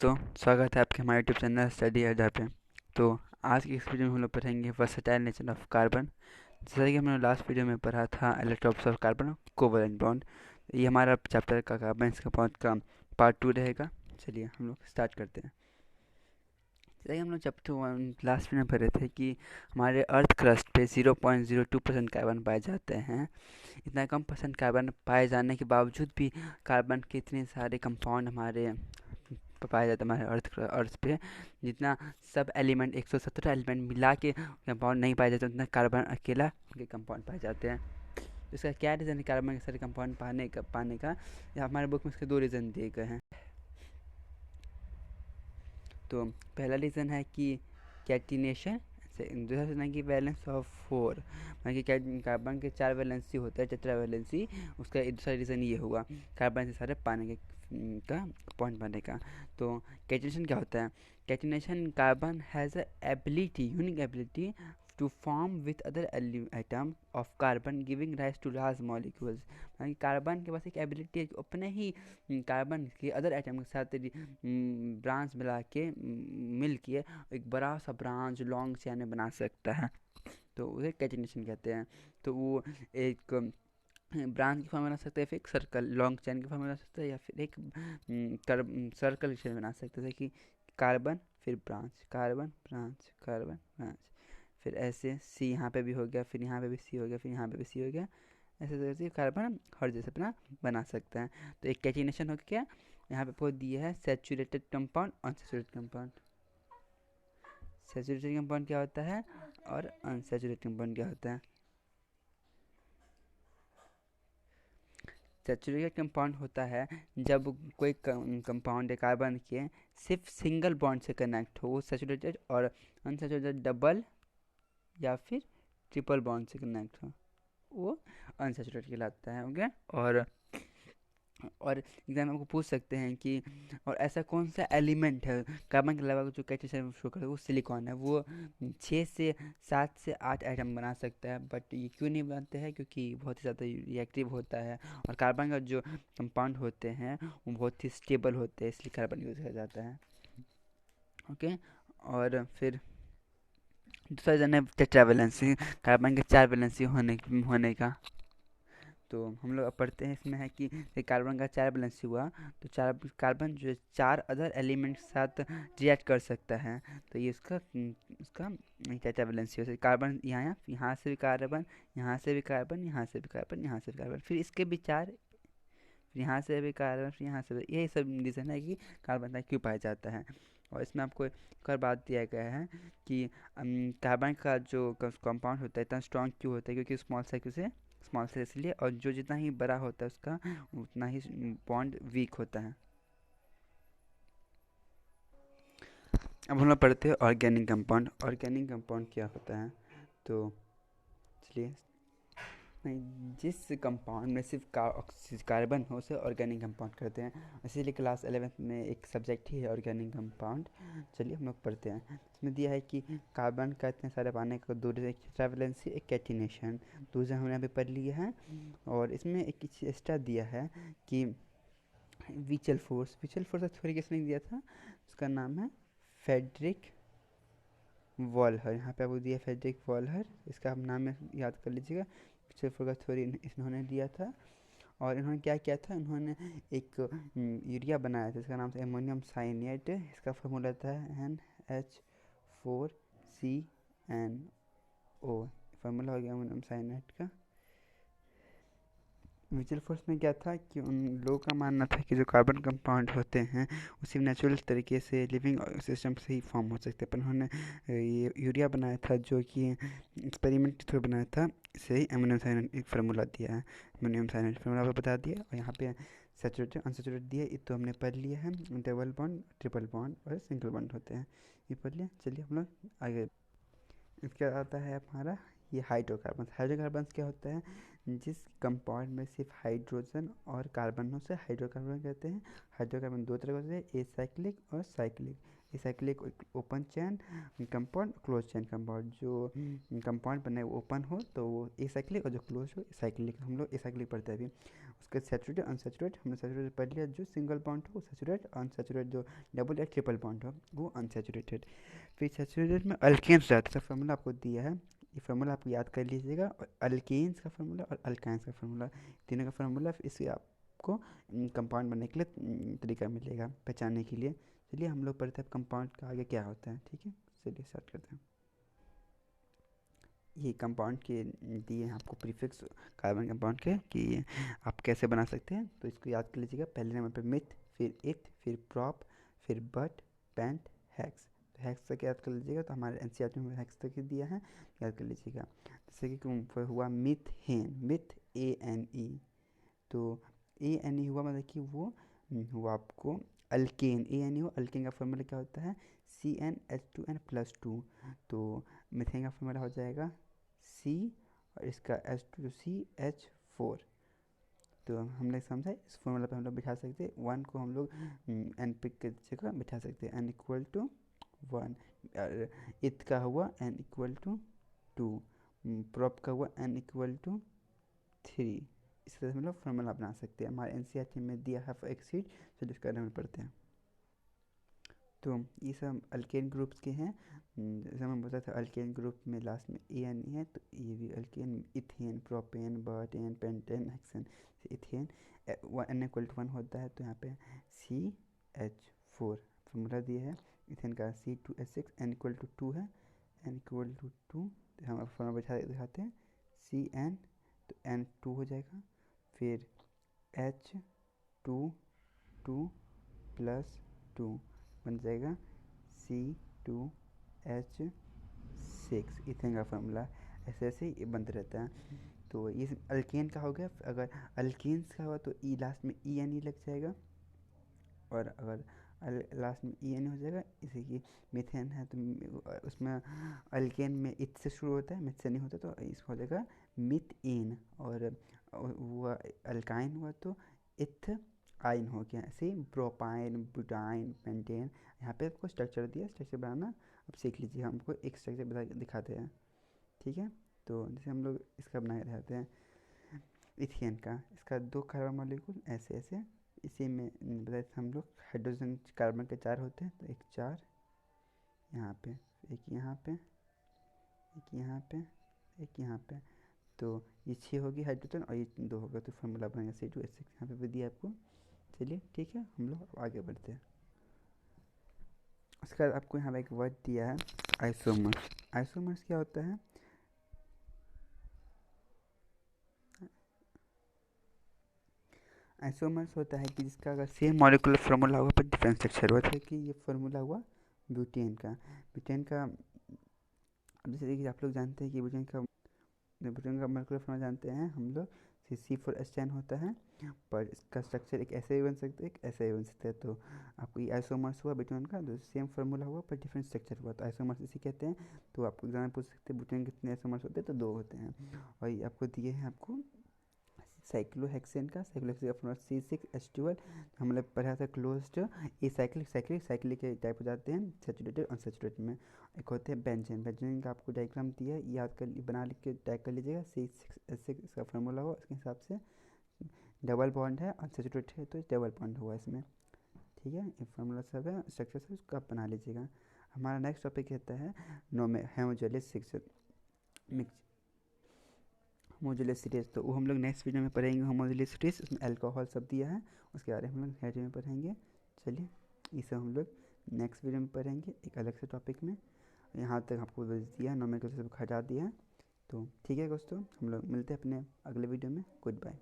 दोस्तों, स्वागत है आपके हमारे यूट्यूब चैनल स्टडी अड्डा पे। तो आज की इस वीडियो में हम लोग पढ़ेंगे वर्सेटाइल नेचर ऑफ कार्बन। जैसा कि हमने लास्ट वीडियो में पढ़ा था electrons of carbon covalent bond. ये हमारा चैप्टर का कार्बन कंपाउंड का पार्ट 2 रहेगा। चलिए हम लोग स्टार्ट करते हैं। जैसा कि हम लोग चैप्टर 1 लास्ट में पढ़े थे कि हमारे अर्थ क्रस्ट पे 0.02% कार्बन पाए जाते हैं। इतना कम परसेंट कार्बन पाए जाने के बावजूद भी कार्बन के इतने सारे कंपाउंड हमारे पाया जाता है हमारे अर्थ पे। जितना सब एलिमेंट 117 एलिमेंट मिला के कंपाउंड नहीं पाए जाते, उतना कार्बन अकेला के कंपाउंड पाए जाते हैं। इसका क्या रीज़न है कार्बन के सारे कंपाउंड पाने का या हमारे बुक में इसके 2 रीज़न दिए गए हैं। तो पहला रीज़न है कि कैटिनेशन, दूसरा रीज़न है कि वैलेंस ऑफ 4, मतलब कि कार्बन के 4 वैलेंसी होता है, टेट्रा वैलेंसी। उसका दूसरा रीज़न ये हुआ कार्बन से सारे पानी के का पॉइंट पाने का। तो कैटिनेशन क्या होता है? Catenation, carbon has a ability, unique ability to form with other atom of carbon giving rise to large molecules. यानी कार्बन के पास एक एबिलिटी है कि अपने ही कार्बन के अदर एटम के साथ ब्रांच मिला के मिल के एक बड़ा सा ब्रांच लॉन्ग चेन बना सकता है। तो उसे कैटिनेशन कहते हैं। तो वो एक ब्रांच की फॉर्म बना सकते हैं, फिर एक सर्कल लॉन्ग चेन की फॉर्म बना सकते हैं, या फिर एक सर्कल की चेन बना सकते हैं कि कार्बन फिर branch, carbon branch, carbon branch. फिर ऐसे सी यहाँ पे भी हो गया, फिर यहाँ पे भी सी हो गया, फिर यहाँ पे भी सी हो गया। ऐसे करके कार्बन हर जैसे अपना बना सकते हैं। तो एक कैटिनेशन हो गया। यहाँ पे बहुत दिया है saturated compound, unsaturated compound. Saturated compound क्या होता है और अनसैचुरेटेड कंपाउंड क्या होता है? सैचुरेटेड कंपाउंड होता है जब कोई कंपाउंड है कार्बन के सिर्फ सिंगल बॉन्ड से कनेक्ट हो, वो सैचुरेटेड। और अनसैचुरेटेड डबल या फिर ट्रिपल बॉन्ड से कनेक्ट हो, वो अनसैचुरेटेड कहलाता है। ओके। और एग्जाम में आपको पूछ सकते हैं कि और ऐसा कौन सा एलिमेंट है कार्बन के अलावा जो कैल्शियम शो करे, वो सिलिकॉन है। वो 6 से 7 से 8 एटम बना सकता है, बट ये क्यों नहीं बनाते हैं? क्योंकि बहुत ही ज़्यादा रिएक्टिव होता है और कार्बन का जो कंपाउंड होते हैं वो बहुत ही स्टेबल होते हैं, इसलिए कार्बन यूज़ किया जाता है। ओके। और फिर दूसरा जन है टेट्रावैलेंसी, कार्बन के 4 वैलेंसी होने का। तो हम लोग अब पढ़ते हैं, इसमें है कि कार्बन का 4 वैलेंसी हुआ तो 4 कार्बन जो 4 अदर एलिमेंट के साथ रिएक्ट कर सकता है। तो ये उसका टेट्रा वैलेंसी हो। कार्बन यहाँ से भी कार्बन, यहाँ से भी कार्बन, यहाँ से भी कार्बन, यहाँ से भी कार्बन, फिर इसके भी 4, फिर यहाँ से भी कार्बन, फिर यहाँ से भी। यही सब रीज़न है कि कार्बन क्यों पाया जाता है। और इसमें आपको एक और बात दिया गया है कि कार्बन का जो कंपाउंड होता है इतना स्ट्रॉन्ग क्यों होता है? क्योंकि स्मॉल साइज इसलिए, और जो जितना ही बड़ा होता है उसका उतना ही बॉन्ड वीक होता है। अब हम लोग पढ़ते हैं ऑर्गेनिक कंपाउंड। ऑर्गेनिक कंपाउंड क्या होता है? तो चलिए, नहीं, जिस कंपाउंड में सिर्फ कार्बन हो उसे ऑर्गेनिक कंपाउंड कहते हैं। इसीलिए क्लास 11th में एक सब्जेक्ट ही है ऑर्गेनिक कंपाउंड। चलिए हम लोग पढ़ते हैं। इसमें दिया है कि कार्बन का इतने सारे पाने को दूर एक ट्रावलेंसी, एक कैटिनेशन, दूसरा हमने यहाँ पे पढ़ लिए हैं। और इसमें एक एक्स्ट्रा दिया है कि विचल फोर्स का थ्योरी किसने दिया था? उसका नाम है फेडरिक वॉलहर। यहाँ पे आपको दिया फेडरिक वॉलहर, इसका आप नाम याद कर लीजिएगा। विचल फोर्स का थ्योरी इन्होंने दिया था। और इन्होंने क्या किया था? इन्होंने एक यूरिया बनाया था, इसका नाम था एमोनियम साइनेट। इसका फॉर्मूला था NH4CnO। फार्मूला हो गया एमोनियम साइनेट का। म्यूचुअल फोर्स में क्या था कि उन लोगों का मानना था कि जो कार्बन कंपाउंड होते हैं उसी नेचुरल तरीके से लिविंग सिस्टम से ही फॉर्म हो सकते हैं, पर उन्होंने ये यूरिया बनाया था जो कि एक्सपेरिमेंट के थ्रू बनाया था। इसे ही एमोनियम साइनेट एक फार्मूला दिया है। एमोनियम साइनेट फार्मूला बता दिया, और यहाँ पे सैचुरेटेड अनसैचुरेटेड दिया। ये तो हमने पढ़ लिया है। डबल बॉन्ड, ट्रिपल बॉन्ड और सिंगल बॉन्ड होते हैं, ये पढ़ लिया। चलिए हम लोग आगे। इसके बाद आता है हमारा ये हाइड्रोकार्बन। हाइड्रोकार्बन क्या होता है? जिस कंपाउंड में सिर्फ हाइड्रोजन और कार्बन हो से हाइड्रोकार्बन कहते हैं। हाइड्रोकार्बन 2 तरह के होते हैं, एसाइक्लिक और cyclic. Acyclic open chain compound, close chain compound. जो कंपाउंड बने वो ओपन हो तो वो एसाइक्लिक, और जो क्लोज हो एसाइक्लिक। हम लोग एसाइक्लिक पढ़ते हैं अभी। उसके सैचुरेटेड अनसैचुरेटेड, हमने सैचुरेटेड पढ़ लिया, जो सिंगल बॉन्ड हो सैचुरेटेड, अनसैचुरेटेड जो डबल या ट्रिपल बॉन्ड हो वो अनसैचुरेटेड। फिर सैचुरेटेड में अल्केन्स रहता है, फार्मूला आपको दिया है, ये फार्मूला आपको याद कर लीजिएगा। और अल्केन्स का फार्मूला और अल्काइंस का फार्मूला, तीनों का फार्मूला, इससे आपको कंपाउंड बनने के लिए तरीका मिलेगा पहचानने के लिए। चलिए हम लोग पढ़ते हैं कंपाउंड का आगे क्या होता है, ठीक है। चलिए स्टार्ट करते हैं। ये कंपाउंड के दिए हैं आपको प्रीफिक्स कार्बन कंपाउंड के कि आप कैसे बना सकते हैं, तो इसको याद कर लीजिएगा। पहले नंबर पे मिथ, फिर इथ, फिर प्रॉप, फिर बट, पेंट, हैक्स। तो हैक्स तक याद कर लीजिएगा, तो हमारे एनसीईआरटी में हैक्स तक ही दिया है, याद कर लीजिएगा। जैसे कि हुआ मीथेन, मिथ ANE, तो ANE हुआ मतलब कि वो हुआ आपको अल्केन। ANE हुआ अल्केन का फॉर्मूला क्या होता है, CnH2n+2। तो मीथेन का फॉर्मूला हो जाएगा C, और इसका H2CH4। तो हम लोग समझा, इस फॉर्मूला पे हम लोग बिठा सकते हैं, 1 को हम लोग एन पिक की जगह बिठा सकते हैं, n=1। इथ का हुआ n=2, प्रॉप का हुआ n=3। इस तरह से हम लोग फॉर्मूला बना सकते हैं। हमारे एनसीईआरटी में दिया है एक सीट, चलिए इसका हम पढ़ते हैं। तो ये सब अल्केन ग्रुप्स के हैं। जैसे मैं बता था अल्केन ग्रुप में लास्ट में ANE है, तो ये भी alkane, ethane, propane, butane, pentane, hexane. Ethane n=1 होता है, तो यहाँ पे CH4 फॉर्मूला दिया है। इथेन का C2H6, n=2 है, n=2, तो हम फॉर्मूला बैठा दिखाते हैं, CN, तो N2 हो जाएगा, फिर H2+2 बन जाएगा C2H6। इथेन का फॉर्मूला ऐसे ऐसे ये बनते रहता है। तो ये अल्केन का हो गया। अगर अल्केन्स का हुआ तो ई लास्ट में ENE लग जाएगा, और अगर लास्ट में EN हो जाएगा। इसी की मीथेन है तो उसमें अल्केन में इथ से शुरू होता है, मिथ से नहीं होता, तो इसको हो जाएगा मिथेन। और वो अल्काइन हुआ तो इथ आइन हो गया। ऐसे ही प्रोपाइन, बुटाइन, पेंटेन। यहाँ पे आपको स्ट्रक्चर दिया, स्ट्रक्चर बनाना अब सीख लीजिए। हमको एक स्ट्रक्चर बता दिखाते हैं, ठीक है। तो जैसे हम लोग इसका बना के दिखाते हैं इथेन का, इसका 2 कार्बन मॉलिक्यूल ऐसे ऐसे, इसी में बताए हम लोग हाइड्रोजन कार्बन के 4 होते हैं, तो एक 4 यहाँ पे, एक यहाँ पे, एक यहाँ पे, एक यहाँ पे, तो ये 6 होगी हाइड्रोजन, और ये 2 होगा, तो फार्मूला बनेगा C2H6। यहाँ पे भी दिया आपको। चलिए ठीक है, हम लोग आगे बढ़ते हैं। उसके बाद आपको यहाँ पे एक वर्ड दिया है आइसोमर्स। आइसोमर्स क्या होता है, आइसोमर्स होता है कि जिसका अगर सेम मॉलिक्यूलर फार्मूला होगा पर डिफरेंट स्ट्रक्चर होता है। कि ये फार्मूला हुआ ब्यूटेन का। ब्यूटेन का जैसे देखिए आप लोग जानते हैं कि ब्यूटेन का मॉलिक्यूलर फार्मूला जानते हैं हम लोग, C4H10 होता है, पर इसका स्ट्रक्चर एक ऐसे ही बन सकता है, एक ऐसे ही बन सकता है। तो आपको ये आइसोमर्स हुआ ब्यूटेन का, तो सेम फार्मूला हुआ पर डिफरेंट स्ट्रक्चर हुआ, तो आइसोमर्स इसे कहते हैं। तो आपको एग्जाम में पूछ सकते हैं ब्यूटेन कितने आइसोमर्स होते हैं, तो 2 होते हैं। और ये आपको दिए हैं आपको साइक्लोहेक्सेन का, साइक्लोहेक्सेन का फॉर्मूला C6H12। हम लोग पढ़ा था क्लोज्ड ए साइक्लिक, साइक्लिक के टाइप हो जाते हैं सैचुरेटेड अनसैचुरेटेड में। एक होते हैं बेंजीन। बेंजीन का आपको डायग्राम दिया है, याद कर बना लिख के टाइप कर लीजिएगा। C6H6 इसका फार्मूला हुआ, इसके हिसाब से डबल बॉन्ड है, अनसैचुरेटेड है तो डबल बॉन्ड हुआ इसमें, ठीक है। ये फार्मूला सब है, स्ट्रक्चर सब, उसको आप बना लीजिएगा। हमारा नेक्स्ट टॉपिक कहता है होमोजेनियस मिक्स होमोजेनिसिटीज। तो वो हम लोग नेक्स्ट वीडियो में पढ़ेंगे होमोजेनिसिटीज। उसमें अल्कोहल सब दिया है, उसके बारे में हम लोग नेक्स्ट वीडियो में पढ़ेंगे। चलिए ये सब हम लोग नेक्स्ट वीडियो में पढ़ेंगे एक अलग से टॉपिक में। यहाँ तक आपको दिया, नॉमेनक्लेचर सब हटा दिया है। तो ठीक है दोस्तों, हम लोग मिलते हैं अपने अगले वीडियो में। Good bye.